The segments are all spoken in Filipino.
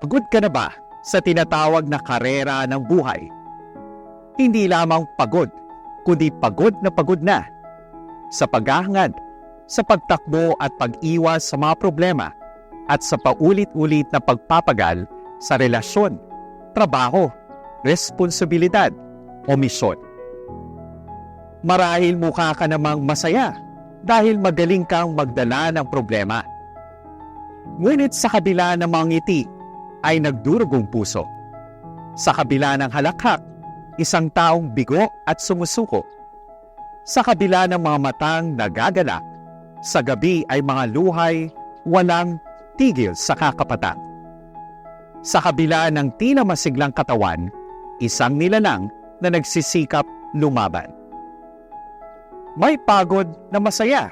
Pagod ka na ba sa tinatawag na karera ng buhay? Hindi lamang pagod, kundi pagod na sa paghahangad, sa pagtakbo at pag-iwas sa mga problema at sa paulit-ulit na pagpapagal sa relasyon, trabaho, responsibilidad o misyon. Marahil mukha ka namang masaya dahil magaling kang magdala ng problema. Ngunit sa kabila ng mga ngiti ay nagdurugong puso. Sa kabila ng halakhak, isang taong bigo at sumusuko. Sa kabila ng mga matang nagagalak, sa gabi ay mga luhay walang tigil sa kakapatak. Sa kabila ng tila masiglang katawan, isang nilalang na nagsisikap lumaban. May pagod na masaya.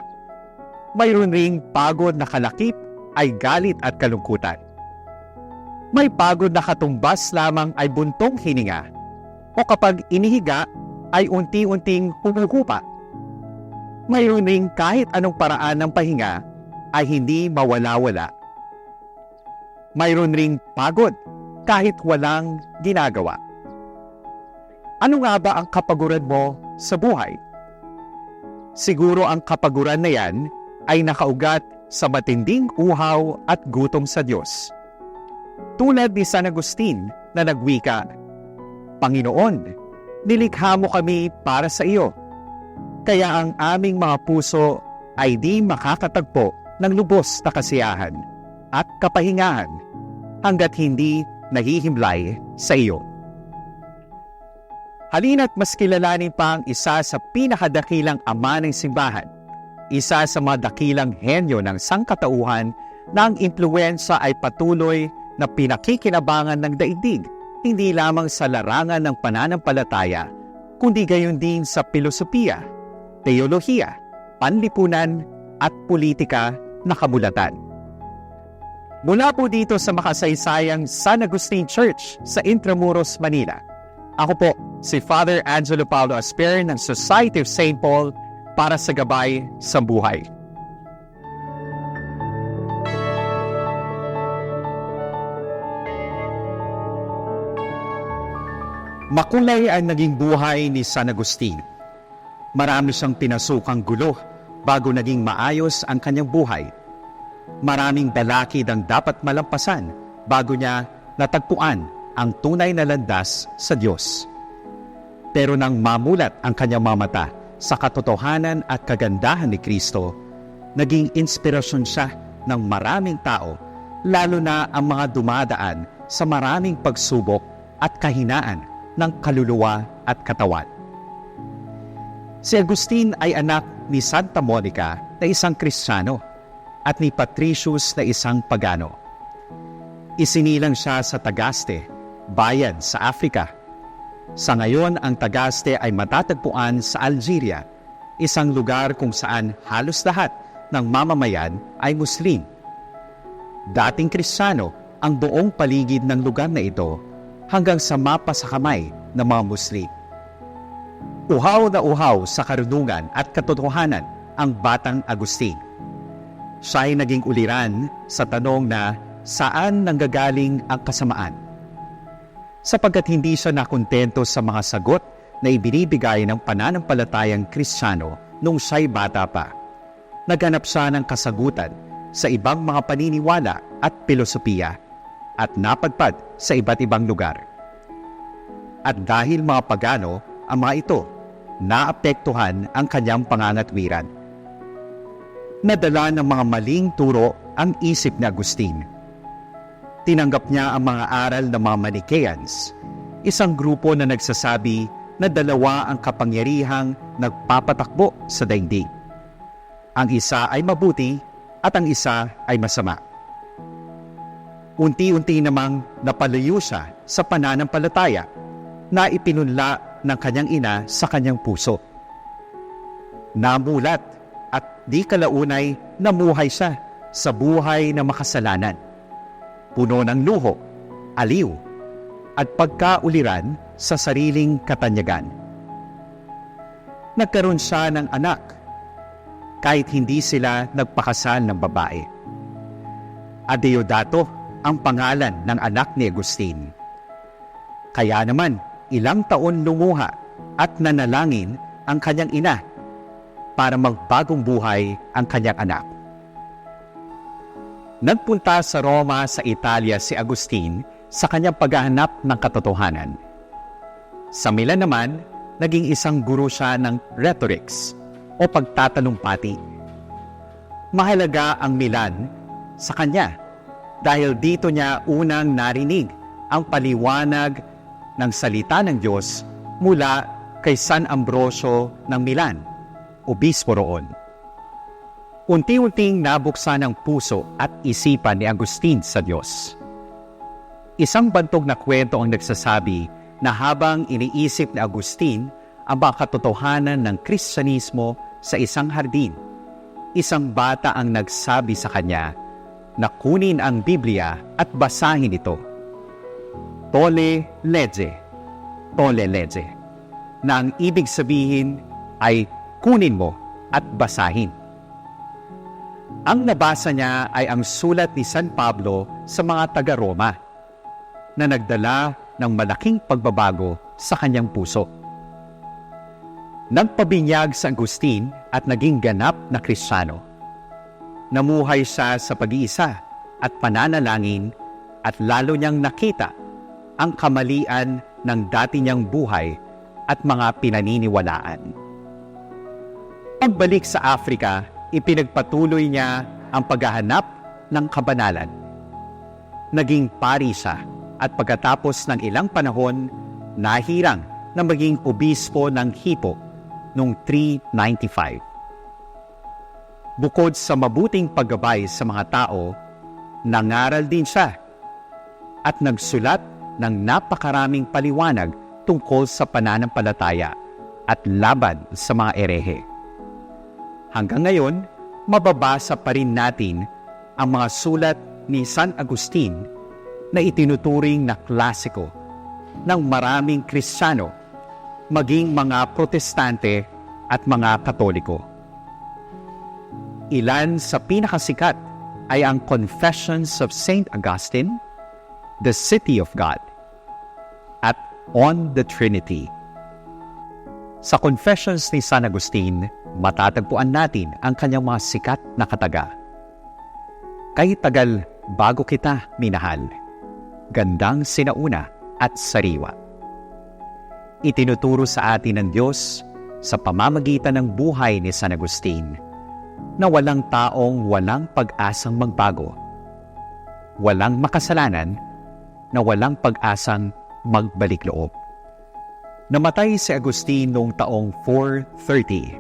Mayroon ring pagod na kalakip ay galit at kalungkutan. May pagod na katumbas lamang ay buntong hininga o kapag inihiga ay unti-unting humuhupa. Mayroon ring kahit anong paraan ng pahinga ay hindi mawala-wala. Mayroon ring pagod kahit walang ginagawa. Ano nga ba ang kapaguran mo sa buhay? Siguro ang kapaguran na yan ay nakaugat sa matinding uhaw at gutom sa Diyos. Tulad ni San Agustin na nagwika, Panginoon, nilikha mo kami para sa iyo. Kaya ang aming mga puso ay di makakatagpo ng lubos na kasiyahan at kapahingahan hanggat hindi nahihimlay sa iyo. Halina't mas kilalanin pa ang isa sa pinakadakilang ama ng simbahan, isa sa mga dakilang henyo ng sangkatauhan na ang impluwensya ay patuloy na pinakikinabangan ng daigdig, hindi lamang sa larangan ng pananampalataya, kundi gayon din sa filosofiya, teolohiya, panlipunan at politika na kamulatan. Mula po dito sa makasaysayang San Agustin Church sa Intramuros, Manila, ako po si Father Angelo Paulo Asper ng Society of St. Paul para sa gabay sa buhay. Makulay ang naging buhay ni San Agustin. Marami siyang pinasukang gulo bago naging maayos ang kanyang buhay. Maraming balakid ang dapat malampasan bago niya natagpuan ang tunay na landas sa Diyos. Pero nang mamulat ang kanyang mga mata sa katotohanan at kagandahan ni Kristo, naging inspirasyon siya ng maraming tao, lalo na ang mga dumadaan sa maraming pagsubok at kahinaan ng kaluluwa at katawan. Si Agustin ay anak ni Santa Monica na isang Kristiyano at ni Patricius na isang pagano. Isinilang siya sa Tagaste, bayan sa Africa. Sa ngayon, ang Tagaste ay matatagpuan sa Algeria, isang lugar kung saan halos lahat ng mamamayan ay Muslim. Dating Kristiyano ang buong paligid ng lugar na ito hanggang sa mapa sa kamay ng mga Muslim. Uhaw na uhaw sa karunungan at katotohanan ang batang Agustin. Siya ay naging uliran sa tanong na saan nanggagaling ang kasamaan. Sapagkat hindi siya nakontento sa mga sagot na ibinibigay ng pananampalatayang Kristiyano nung siya'y bata pa. Naghanap siya ng kasagutan sa ibang mga paniniwala at filosofiya at napadpad sa iba't ibang lugar. At dahil mga pagano ang mga ito, naapektuhan ang kanyang pangangatwiran. Nadala ng mga maling turo ang isip ni Agustin. Tinanggap niya ang mga aral ng mga Manichaeans, isang grupo na nagsasabi na dalawa ang kapangyarihang nagpapatakbo sa daigdig. Ang isa ay mabuti at ang isa ay masama. Unti-unti namang napalayo siya sa pananampalataya na ipinunla ng kanyang ina sa kanyang puso. Namulat at di kalaunay namuhay siya sa buhay na makasalanan, puno ng luho, aliw, at pagkauliran sa sariling katanyagan. Nagkaroon siya ng anak, kahit hindi sila nagpakasal ng babae. Adeodato ang pangalan ng anak ni Agustin. Kaya naman, ilang taon lumuha at nanalangin ang kanyang ina para magbagong buhay ang kanyang anak. Nagpunta sa Roma sa Italia si Agustin sa kanyang paghahanap ng katotohanan. Sa Milan naman, naging isang guro siya ng rhetorics o pagtatalumpati. Mahalaga ang Milan sa kanya dahil dito niya unang narinig ang paliwanag ng salita ng Diyos mula kay San Ambrosio ng Milan, obispo roon. Unti-unting nabuksan ang puso at isipan ni Agustin sa Diyos. Isang bantog na kwento ang nagsasabi na habang iniisip ni Agustin ang mga katotohanan ng Kristyanismo sa isang hardin, isang bata ang nagsabi sa kanya na kunin ang Biblia at basahin ito. Tolle legge, na ang ibig sabihin ay kunin mo at basahin. Ang nabasa niya ay ang sulat ni San Pablo sa mga taga-Roma na nagdala ng malaking pagbabago sa kanyang puso. Nagpabinyag sa Agustin at naging ganap na Kristiyano. Namuhay siya sa pag-iisa at pananalangin at lalo niyang nakita ang kamalian ng dati niyang buhay at mga pinaniniwalaan. Pagbalik sa Africa, ipinagpatuloy niya ang paghahanap ng kabanalan. Naging pari siya at pagkatapos ng ilang panahon, nahirang na maging obispo ng Hippo noong 395. Bukod sa mabuting paggabay sa mga tao, nangaral din siya at nagsulat ng napakaraming paliwanag tungkol sa pananampalataya at laban sa mga erehe. Hanggang ngayon, mababasa pa rin natin ang mga sulat ni San Agustin na itinuturing na klasiko ng maraming Kristiyano, maging mga Protestante at mga Katoliko. Ilan sa pinakasikat ay ang Confessions of St. Augustine, The City of God, at On the Trinity. Sa Confessions ni San Agustin, matatagpuan natin ang kanyang mga sikat na kataga. Kay tagal bago kita minahal, gandang sinauna at sariwa. Itinuturo sa atin ng Diyos sa pamamagitan ng buhay ni San Agustin na walang taong walang pag-asang magbago, walang makasalanan na walang pag-asang magbalik loob. Namatay si Agustin noong taong 430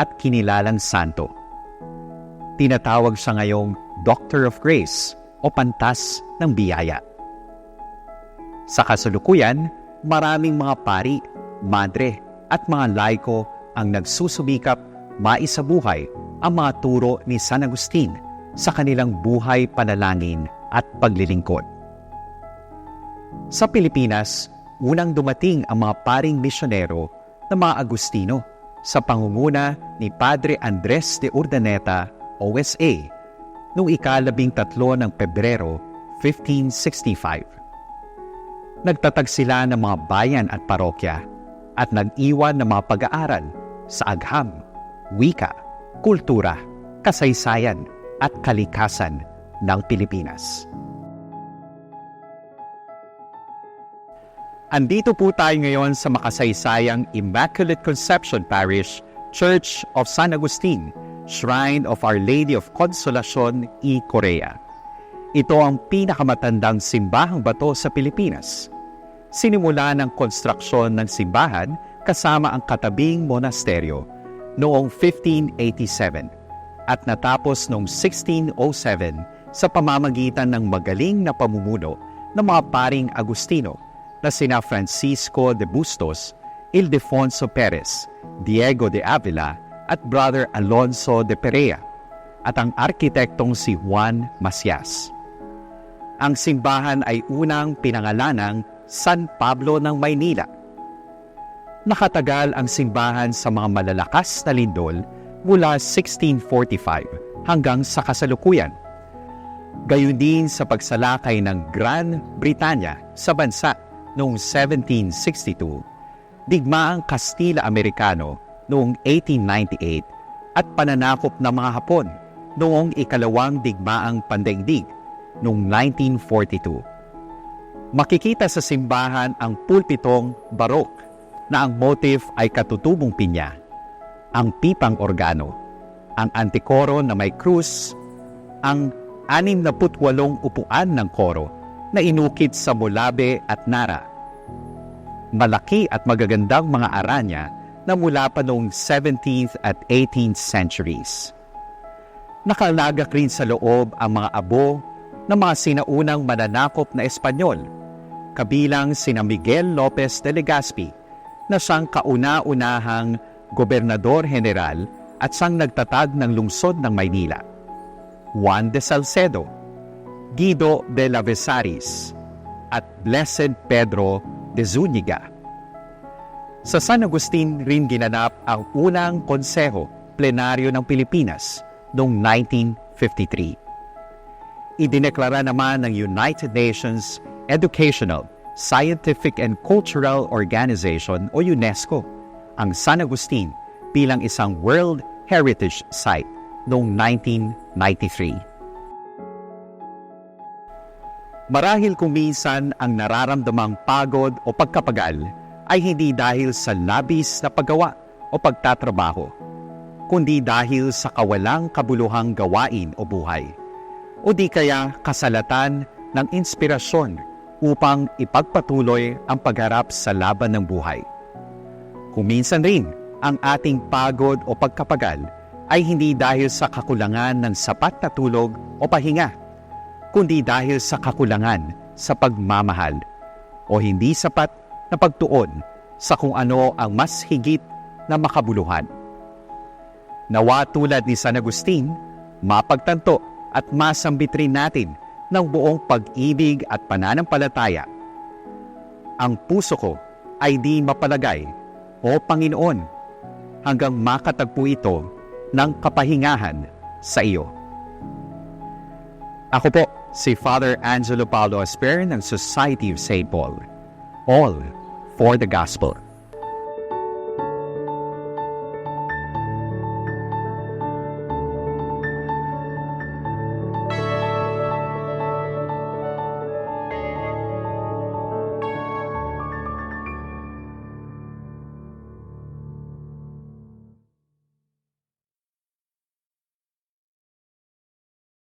at kinilalang santo. Tinatawag siya ngayong Doctor of Grace o Pantas ng Biyaya. Sa kasalukuyan, maraming mga pari, madre at mga laiko ang nagsusubikap maisabuhay ang mga turo ni San Agustin sa kanilang buhay panalangin at paglilingkod. Sa Pilipinas, unang dumating ang mga paring misyonero na mga Agustino sa pangunguna ni Padre Andres de Urdaneta, OSA, noong ika-13 ng Pebrero, 1565. Nagtatag sila ng mga bayan at parokya at nag-iwan ng mga pag-aaral sa agham, wika, kultura, kasaysayan at kalikasan ng Pilipinas. Andito po tayo ngayon sa makasaysayang Immaculate Conception Parish, Church of San Agustin, Shrine of Our Lady of Consolacion, E. Corea. Ito ang pinakamatandang simbahang bato sa Pilipinas. Sinimula ng konstruksyon ng simbahan kasama ang katabing monasteryo noong 1587 at natapos noong 1607 sa pamamagitan ng magaling na pamumuno ng mga paring Agustino na sina Francisco de Bustos, Ildefonso Perez, Diego de Avila at Brother Alonso de Perea at ang arkitektong si Juan Macias. Ang simbahan ay unang pinangalanang San Pablo ng Maynila. Nakatagal ang simbahan sa mga malalakas na lindol mula 1645 hanggang sa kasalukuyan. Gayon din sa pagsalakay ng Gran Britanya sa bansa noong 1762, digmaang Kastila-Amerikano noong 1898 at pananakop ng mga Hapon noong ikalawang digmaang pandaigdig noong 1942. Makikita sa simbahan ang pulpitong barok na ang motif ay katutubong pinya, ang pipang organo, ang antikoro na may krus, ang 68 upuan ng koro na inukit sa mulabe at nara. Malaki at magagandang mga aranya na mula pa noong 17th at 18th centuries. Nakalagak rin sa loob ang mga abo ng mga sinaunang mananakop na Espanyol, kabilang sina Miguel Lopez de Legazpi na siyang kauna-unahang gobernador general at siyang nagtatag ng lungsod ng Maynila, Juan de Salcedo, Guido de Lavezaris, at Blessed Pedro de Zúñiga. Sa San Agustin rin ginanap ang unang Konseho Plenaryo ng Pilipinas noong 1953. Idineklara naman ng United Nations Educational, Scientific and Cultural Organization o UNESCO ang San Agustin bilang isang World Heritage Site noong 1993. Marahil kung minsan ang nararamdamang pagod o pagkapagal ay hindi dahil sa labis na paggawa o pagtatrabaho, kundi dahil sa kawalang kabuluhang gawain o buhay, o di kaya kasalatan ng inspirasyon upang ipagpatuloy ang pagharap sa laban ng buhay. Kung minsan rin, ang ating pagod o pagkapagal ay hindi dahil sa kakulangan ng sapat na tulog o pahinga, kundi dahil sa kakulangan sa pagmamahal o hindi sapat na pagtuon sa kung ano ang mas higit na makabuluhan. Nawa tulad ni San Agustin, mapagtanto at masambit rin natin ng buong pag-ibig at pananampalataya. Ang puso ko ay di mapalagay, O Panginoon, hanggang makatagpo ito ng kapahingahan sa iyo. Ako po si Father Angelo Paulo Asper ng Society of St. Paul. All for the Gospel.